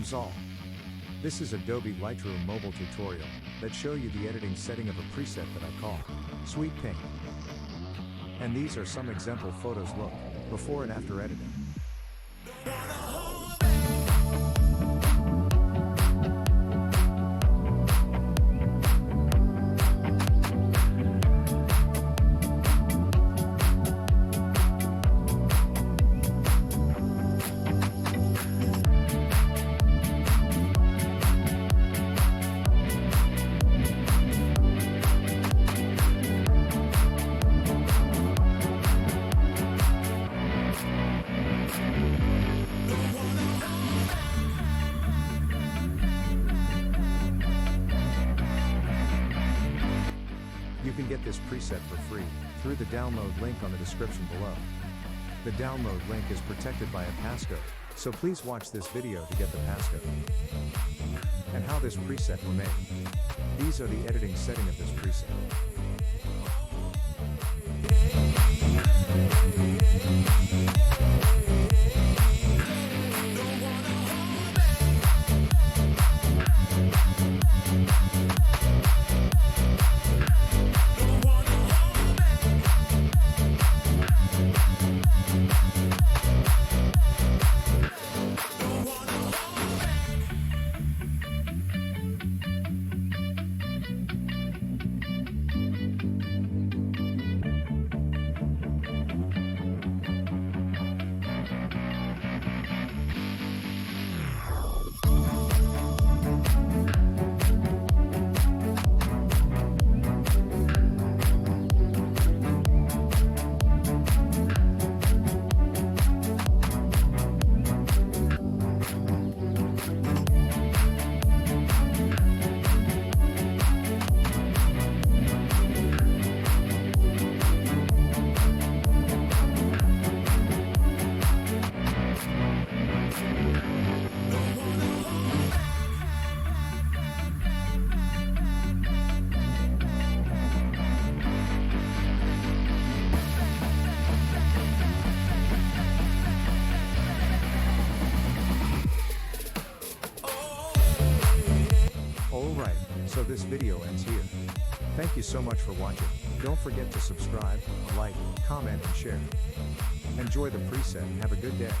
problems all. This is Adobe Lightroom Mobile tutorial that show you the editing setting of a preset that I call Sweet Pimk. And these are some example photos. Look before and after editing. You can get this preset for free through the download link on the description below. The download link is protected by a passcode, so please watch this video to get the passcode. And how this preset were made. These are the editing setting of this preset. Alright, so this video ends here. Thank you so much for watching. Don't forget to subscribe, like, comment and share. Enjoy the preset and have a good day.